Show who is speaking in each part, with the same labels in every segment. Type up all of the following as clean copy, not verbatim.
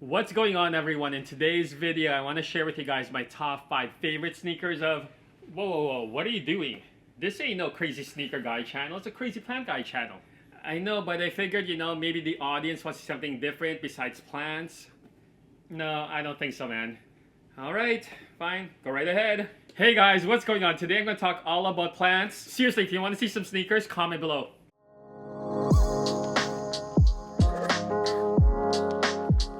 Speaker 1: What's going on, everyone? In today's video, I want to share with you guys my top 5 favorite sneakers of... Whoa, what are you doing? This ain't no crazy sneaker guy channel, it's a crazy plant guy channel. I know, but I figured, maybe the audience wants something different besides plants. No, I don't think so, man. Alright, fine, go right ahead. Hey guys, what's going on? Today I'm going to talk all about plants. Seriously, if you want to see some sneakers, comment below.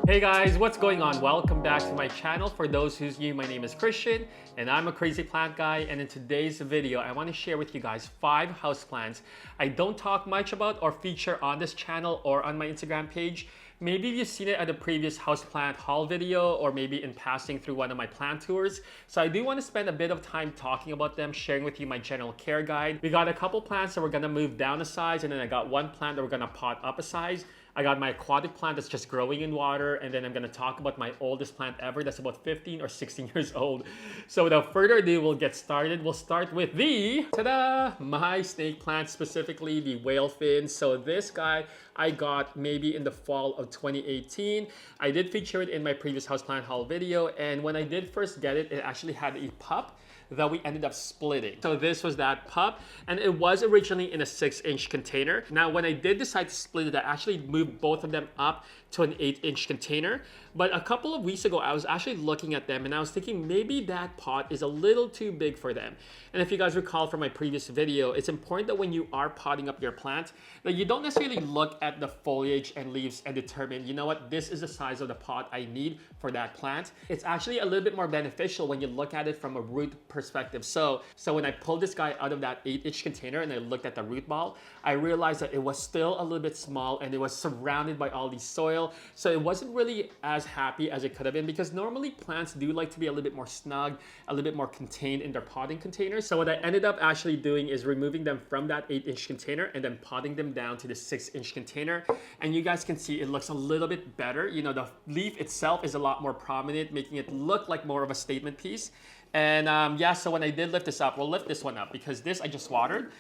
Speaker 1: Hey guys, what's going on? Welcome back to my channel. For those who's new, my name is Christian and I'm a crazy plant guy, and in today's video I want to share with you guys 5 houseplants I don't talk much about or feature on this channel or on my Instagram page. Maybe you've seen it at a previous houseplant haul video or maybe in passing through one of my plant tours. So I do want to spend a bit of time talking about them, sharing with you my general care guide. We got a couple plants that we're going to move down a size, and then I got one plant that we're going to pot up a size. I got my aquatic plant that's just growing in water, and then I'm going to talk about my oldest plant ever that's about 15 or 16 years old. So without further ado, we'll get started. We'll start with the, ta-da, my snake plant, specifically the whale fin. So this guy I got maybe in the fall of 2018. I did feature it in my previous houseplant haul video, and when I did first get it, it actually had a pup that we ended up splitting. So this was that pup, and it was originally in a 6-inch container. Now, when I did decide to split it, I actually moved both of them up to an 8-inch container. But a couple of weeks ago, I was actually looking at them and I was thinking maybe that pot is a little too big for them. And if you guys recall from my previous video, it's important that when you are potting up your plant, that you don't necessarily look at the foliage and leaves and determine, you know what, this is the size of the pot I need for that plant. It's actually a little bit more beneficial when you look at it from a root perspective. So when I pulled this guy out of that 8-inch container and I looked at the root ball, I realized that it was still a little bit small and it was surrounded by all the soil. So it wasn't really as happy as it could have been, because normally plants do like to be a little bit more snug, a little bit more contained in their potting containers. So what I ended up actually doing is removing them from that 8-inch container and then potting them down to the 6-inch container. And you guys can see it looks a little bit better. The leaf itself is a lot more prominent, making it look like more of a statement piece. And yeah, so when I did lift this up, we'll lift this one up because this I just watered.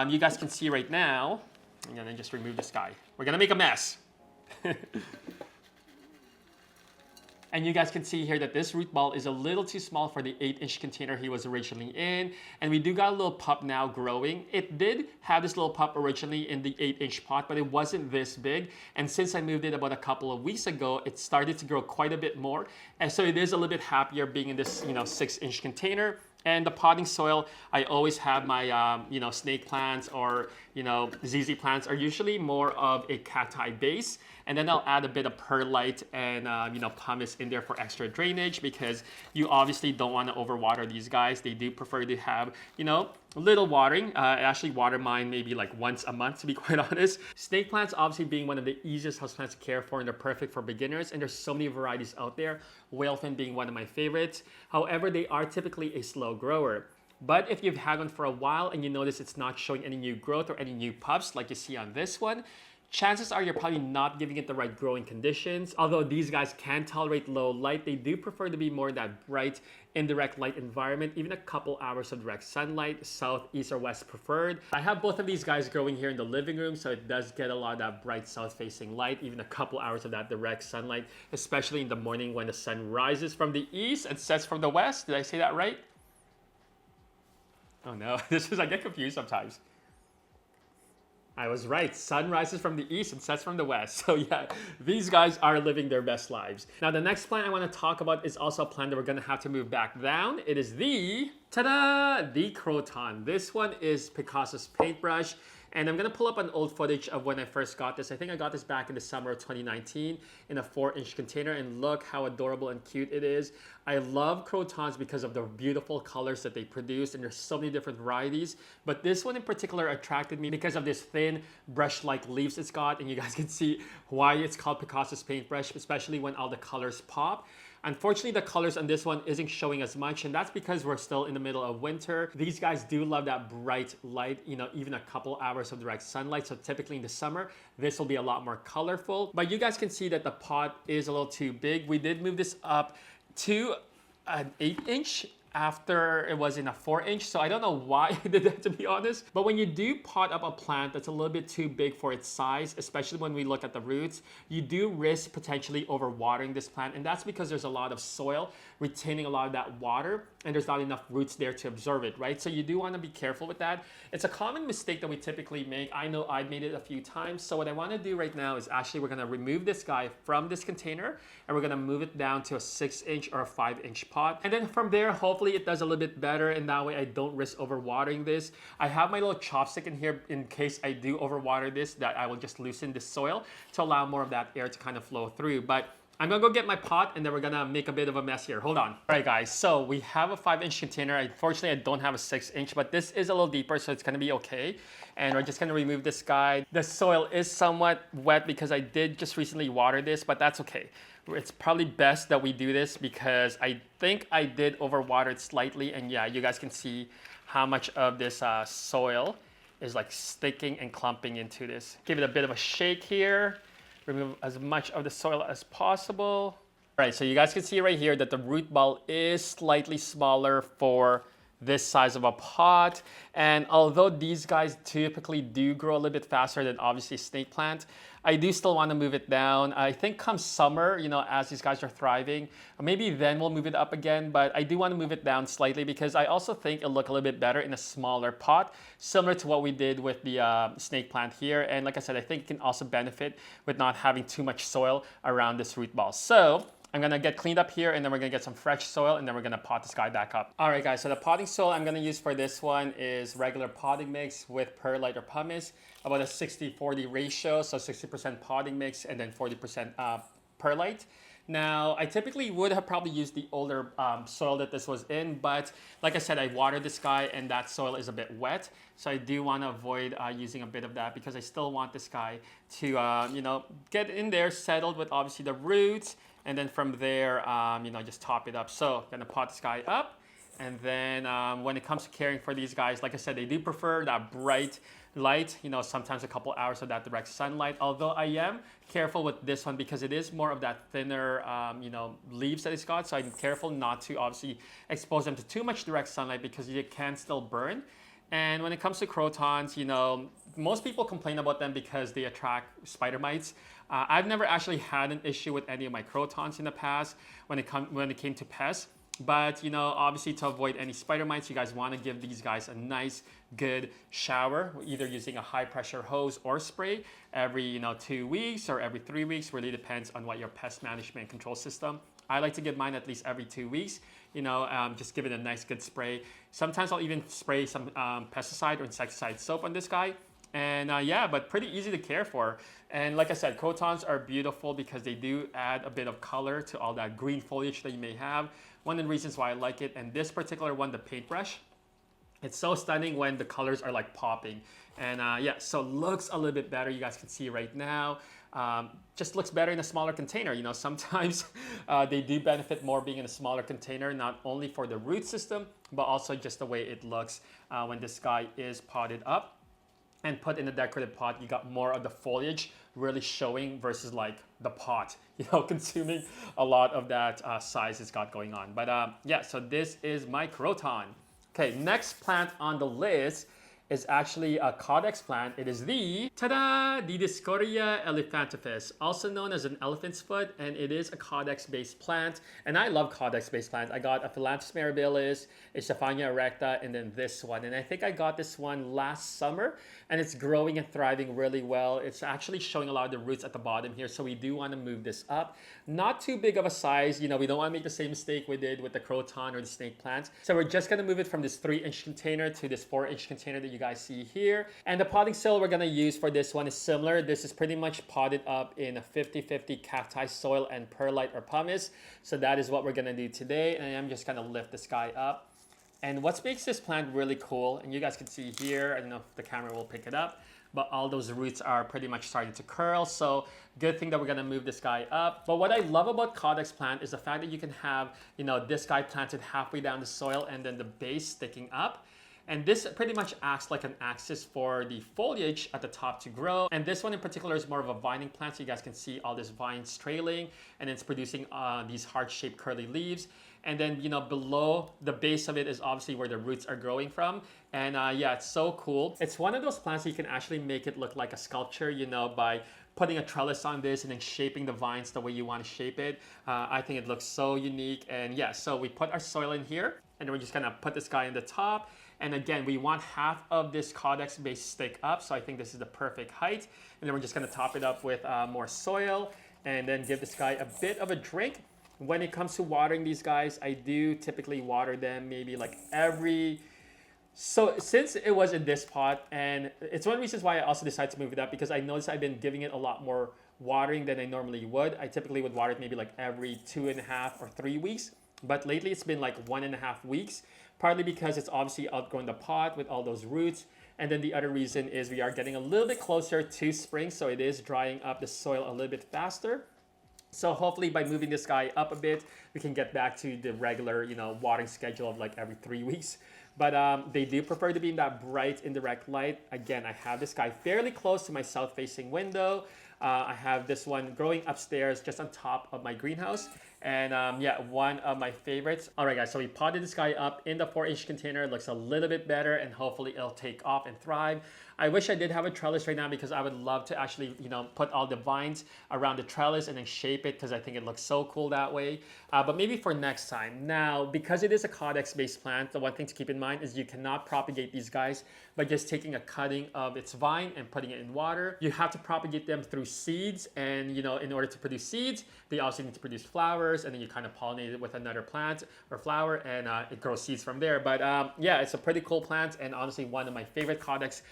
Speaker 1: You guys can see right now, I'm gonna just remove this guy. We're gonna make a mess. And you guys can see here that this root ball is a little too small for the 8-inch container he was originally in. And we do got a little pup now growing. It did have this little pup originally in the 8-inch pot, but it wasn't this big. And since I moved it about a couple of weeks ago, it started to grow quite a bit more. And so it is a little bit happier being in this, 6-inch container. And the potting soil, I always have my, snake plants or, ZZ plants are usually more of a cacti base. And then I'll add a bit of perlite and, pumice in there for extra drainage, because you obviously don't want to overwater these guys. They do prefer to have, little watering. I actually water mine maybe like once a month, to be quite honest. Snake plants obviously being one of the easiest houseplants to care for, and they're perfect for beginners. And there's so many varieties out there, whale fin being one of my favorites. However, they are typically a slow grower. But if you've had one for a while and you notice it's not showing any new growth or any new pups like you see on this one, chances are you're probably not giving it the right growing conditions. Although these guys can tolerate low light, they do prefer to be more in that bright, indirect light environment, even a couple hours of direct sunlight, south, east, or west preferred. I have both of these guys growing here in the living room, so it does get a lot of that bright south-facing light, even a couple hours of that direct sunlight, especially in the morning when the sun rises from the east and sets from the west. Did I say that right? Oh no, I get confused sometimes. I was right. Sun rises from the east and sets from the west. So yeah, these guys are living their best lives. Now the next plant I want to talk about is also a plant that we're going to have to move back down. It is the, ta-da, the croton. This one is Picasso's paintbrush. And I'm going to pull up an old footage of when I first got this. I think I got this back in the summer of 2019 in a 4-inch container, and look how adorable and cute it is. I love crotons because of the beautiful colors that they produce, and there's so many different varieties. But this one in particular attracted me because of this thin brush-like leaves it's got, and you guys can see why it's called Picasso's paintbrush, especially when all the colors pop. Unfortunately, the colors on this one isn't showing as much, and that's because we're still in the middle of winter. These guys do love that bright light, even a couple hours of direct sunlight. So typically in the summer, this will be a lot more colorful. But you guys can see that the pot is a little too big. We did move this up to an 8-inch after it was in a 4-inch. So I don't know why I did that, to be honest. But when you do pot up a plant that's a little bit too big for its size, especially when we look at the roots, you do risk potentially overwatering this plant. And that's because there's a lot of soil retaining a lot of that water, and there's not enough roots there to absorb it, right? So you do want to be careful with that. It's a common mistake that we typically make. I know I've made it a few times. So what I want to do right now is actually we're going to remove this guy from this container, and we're going to move it down to a 6-inch or a 5-inch pot. And then from there, hopefully it does a little bit better, and that way I don't risk overwatering this. I have my little chopstick in here in case I do overwater this, that I will just loosen the soil to allow more of that air to kind of flow through. But I'm gonna go get my pot, and then we're gonna make a bit of a mess here. Hold on. All right, guys, so we have a 5-inch container. Unfortunately, I don't have a 6-inch, but this is a little deeper, so it's gonna be okay. And we're just gonna remove this guy. The soil is somewhat wet because I did just recently water this, but that's okay. It's probably best that we do this because I think I did overwater it slightly, and yeah, you guys can see how much of this soil is like sticking and clumping into this. Give it a bit of a shake here. Remove as much of the soil as possible. All right, so you guys can see right here that the root ball is slightly smaller for this size of a pot. And although these guys typically do grow a little bit faster than obviously a snake plant, I do still want to move it down. I think come summer, you know, as these guys are thriving, maybe then we'll move it up again, but I do want to move it down slightly because I also think it'll look a little bit better in a smaller pot, similar to what we did with the snake plant here. And like I said, I think it can also benefit with not having too much soil around this root ball. So I'm gonna get cleaned up here, and then we're gonna get some fresh soil, and then we're gonna pot this guy back up. All right, guys, so the potting soil I'm gonna use for this one is regular potting mix with perlite or pumice, about a 60-40 ratio, so 60% potting mix and then 40% perlite. Now, I typically would have probably used the older soil that this was in, but like I said, I watered this guy and that soil is a bit wet. So I do want to avoid using a bit of that because I still want this guy to, you know, get in there, settled with obviously the roots, and then from there, you know, just top it up. So I'm gonna pot this guy up. And then when it comes to caring for these guys, like I said, they do prefer that bright light, you know, sometimes a couple hours of that direct sunlight. Although I am careful with this one because it is more of that thinner, you know, leaves that it's got. So I'm careful not to obviously expose them to too much direct sunlight because you can still burn. And when it comes to crotons, you know, most people complain about them because they attract spider mites. I've never actually had an issue with any of my crotons in the past when it came to pests. But, you know, obviously to avoid any spider mites, you guys want to give these guys a nice, good shower, either using a high pressure hose or spray every, you know, 2 weeks or every 3 weeks. Really depends on what your pest management control system. I like to give mine at least every 2 weeks, you know, just give it a nice, good spray. Sometimes I'll even spray some pesticide or insecticide soap on this guy. And yeah, but pretty easy to care for. And like I said, crotons are beautiful because they do add a bit of color to all that green foliage that you may have. One of the reasons why I like it, and this particular one, the paintbrush, it's so stunning when the colors are like popping. And yeah, so looks a little bit better. You guys can see right now. Just looks better in a smaller container. You know, sometimes they do benefit more being in a smaller container, not only for the root system, but also just the way it looks when this guy is potted up and put in a decorative pot. You got more of the foliage really showing versus like the pot, you know, consuming a lot of that size it's got going on. But yeah, so this is my croton. Okay, next plant on the list is actually a caudex plant. It is the, ta-da, Dioscorea Elephantipes, also known as an elephant's foot, and it is a caudex-based plant. And I love caudex-based plants. I got a Philanthus mirabilis, a Stephania erecta, and then this one. And I think I got this one last summer, and it's growing and thriving really well. It's actually showing a lot of the roots at the bottom here, so we do want to move this up. Not too big of a size, you know, we don't want to make the same mistake we did with the croton or the snake plant. So we're just going to move it from this 3-inch container to this 4-inch container that you guys see here. And the potting soil we're going to use for this one is similar. This is pretty much potted up in a 50-50 cacti soil and perlite or pumice. So that is what we're going to do today. And I'm just going to lift this guy up. And what makes this plant really cool, and you guys can see here, I don't know if the camera will pick it up, but all those roots are pretty much starting to curl. So good thing that we're gonna move this guy up. But what I love about caudex plant is the fact that you can have, you know, this guy planted halfway down the soil and then the base sticking up. And this pretty much acts like an axis for the foliage at the top to grow. And this one in particular is more of a vining plant. So you guys can see all these vines trailing, and it's producing these heart-shaped curly leaves. And then, you know, below the base of it is obviously where the roots are growing from. And yeah, it's so cool. It's one of those plants that you can actually make it look like a sculpture, you know, by putting a trellis on this and then shaping the vines the way you want to shape it. I think it looks so unique. And yeah, so we put our soil in here, and then we're just gonna put this guy in the top. And again, we want half of this caudex base stick up. So I think this is the perfect height. And then we're just gonna top it up with more soil, and then give this guy a bit of a drink. When it comes to watering these guys, I do typically water them maybe like every... So since it was in this pot, and it's one of the reasons why I also decided to move it up, because I noticed I've been giving it a lot more watering than I normally would. I typically would water it maybe like every 2.5 or 3 weeks. But lately it's been like 1.5 weeks, partly because it's obviously outgrowing the pot with all those roots. And then the other reason is we are getting a little bit closer to spring, so it is drying up the soil a little bit faster. So hopefully by moving this guy up a bit, we can get back to the regular, you know, watering schedule of like every 3 weeks. But they do prefer to be in that bright indirect light. Again, I have this guy fairly close to my south-facing window. I have this one growing upstairs just on top of my greenhouse. And yeah, one of my favorites. All right, guys, so we potted this guy up in the 4-inch container. It looks a little bit better, and hopefully it'll take off and thrive. I wish I did have a trellis right now, because I would love to actually, you know, put all the vines around the trellis and then shape it, because I think it looks so cool that way. But maybe for next time. Now, because it is a caudex-based plant, the one thing to keep in mind is you cannot propagate these guys by just taking a cutting of its vine and putting it in water. You have to propagate them through seeds, and you know, in order to produce seeds, they also need to produce flowers, and then you kind of pollinate it with another plant or flower, and it grows seeds from there. But yeah, it's a pretty cool plant, and honestly one of my favorite caudex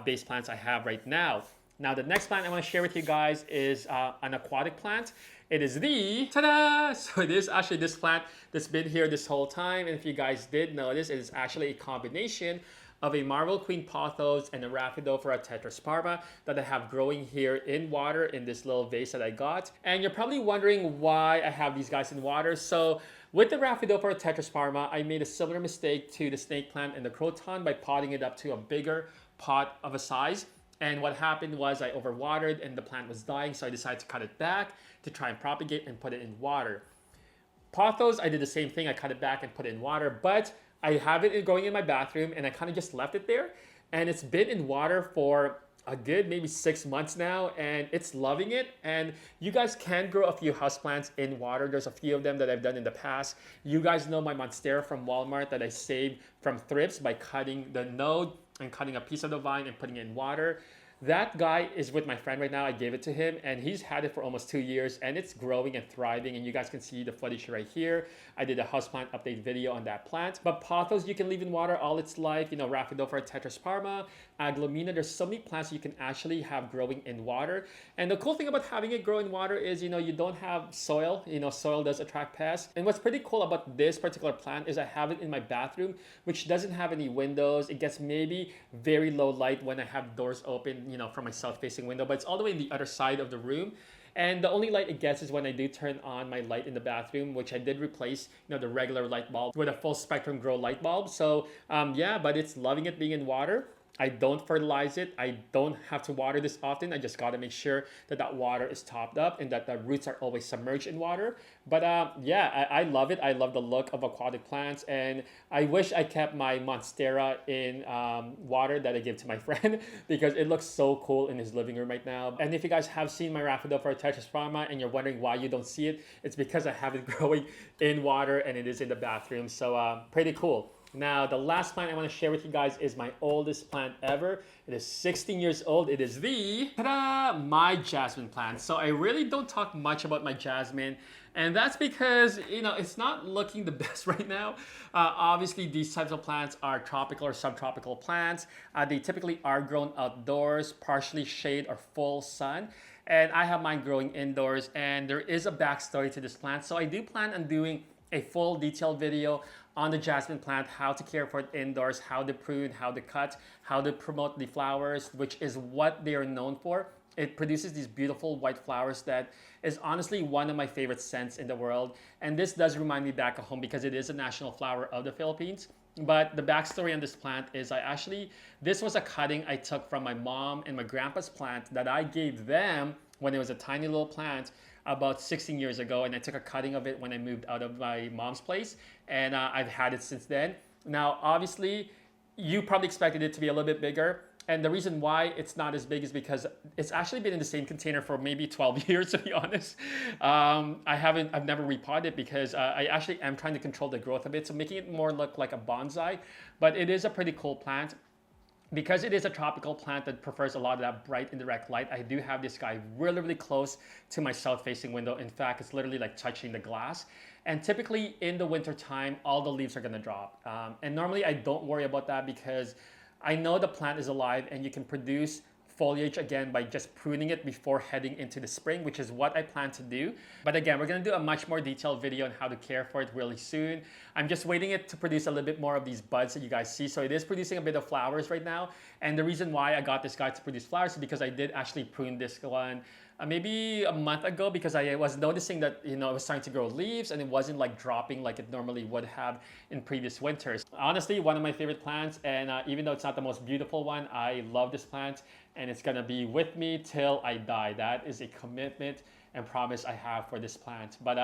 Speaker 1: based plants I have right now. Now the next plant I want to share with you guys is an aquatic plant. It is the, ta-da! So it is actually this plant that's been here this whole time, and if you guys did notice, it is actually a combination of a Marvel Queen pothos and a Raphidophora tetrasparma that I have growing here in water in this little vase that I got. And you're probably wondering why I have these guys in water. So with the Raphidophora tetrasparma, I made a similar mistake to the snake plant and the croton by potting it up to a bigger pot of a size. And what happened was I overwatered and the plant was dying, so I decided to cut it back to try and propagate and put it in water. Pothos, I did the same thing. I cut it back and put it in water, but I have it growing in my bathroom, and I kind of just left it there. And it's been in water for a good maybe 6 months now, and it's loving it. And you guys can grow a few houseplants in water. There's a few of them that I've done in the past. You guys know my Monstera from Walmart that I saved from thrips by cutting the node and cutting a piece of the vine and putting it in water. That guy is with my friend right now. I gave it to him, and he's had it for almost 2 years, and it's growing and thriving, and you guys can see the footage right here. I did a houseplant update video on that plant. But pothos you can leave in water all its life. You know, Raphidophora tetrasparma, Aglomina. There's so many plants you can actually have growing in water. And the cool thing about having it grow in water is, you know, you don't have soil. You know, soil does attract pests. And what's pretty cool about this particular plant is I have it in my bathroom, which doesn't have any windows. It gets maybe very low light when I have doors open, you know, from my south-facing window, but it's all the way in the other side of the room. And the only light it gets is when I do turn on my light in the bathroom, which I did replace, you know, the regular light bulb with a full spectrum grow light bulb. So yeah, but it's loving it being in water. I don't fertilize it. I don't have to water this often. I just got to make sure that that water is topped up and that the roots are always submerged in water. But yeah, I love it. I love the look of aquatic plants, and I wish I kept my Monstera in water that I give to my friend because it looks so cool in his living room right now. And if you guys have seen my Raphidophora tetrasparma and you're wondering why you don't see it, it's because I have it growing in water and it is in the bathroom. So pretty cool. Now, the last plant I want to share with you guys is my oldest plant ever. It is 16 years old. It is the, ta-da, my jasmine plant. So I really don't talk much about my jasmine, and that's because, you know, it's not looking the best right now. Obviously, these types of plants are tropical or subtropical plants. They typically are grown outdoors, partially shade or full sun. And I have mine growing indoors, and there is a backstory to this plant. So I do plan on doing a full detailed video on the jasmine plant, how to care for it indoors, how to prune, how to cut, how to promote the flowers, which is what they are known for. It produces these beautiful white flowers that is honestly one of my favorite scents in the world. And this does remind me back at home because it is a national flower of the Philippines. But the backstory on this plant is this was a cutting I took from my mom and my grandpa's plant that I gave them when it was a tiny little plant about 16 years ago. And I took a cutting of it when I moved out of my mom's place. And I've had it since then. Now, obviously, you probably expected it to be a little bit bigger. And the reason why it's not as big is because it's actually been in the same container for maybe 12 years, to be honest. I've never repotted because I actually am trying to control the growth of it. So making it more look like a bonsai, but it is a pretty cool plant. Because it is a tropical plant that prefers a lot of that bright indirect light, I do have this guy really, really close to my south-facing window. In fact, it's literally like touching the glass. And typically in the winter time, all the leaves are gonna drop. And normally I don't worry about that because I know the plant is alive and you can produce foliage again by just pruning it before heading into the spring, which is what I plan to do. But again, we're gonna do a much more detailed video on how to care for it really soon. I'm just waiting it to produce a little bit more of these buds that you guys see. So it is producing a bit of flowers right now. And the reason why I got this guy to produce flowers is because I did actually prune this one maybe a month ago because I was noticing that, it was starting to grow leaves and it wasn't like dropping like it normally would have in previous winters. Honestly, one of my favorite plants, and even though it's not the most beautiful one, I love this plant and it's gonna be with me till I die. That is a commitment and promise I have for this plant. But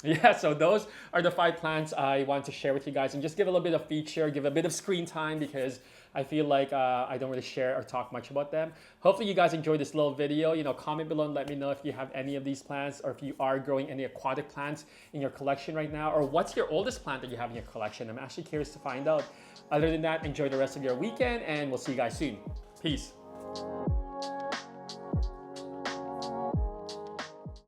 Speaker 1: yeah, so those are the 5 plants I want to share with you guys and just give a little bit of feature, give a bit of screen time because I feel like I don't really share or talk much about them. Hopefully you guys enjoyed this little video. Comment below and let me know if you have any of these plants or if you are growing any aquatic plants in your collection right now, or what's your oldest plant that you have in your collection. I'm actually curious to find out. Other than that, enjoy the rest of your weekend and we'll see you guys soon. Peace.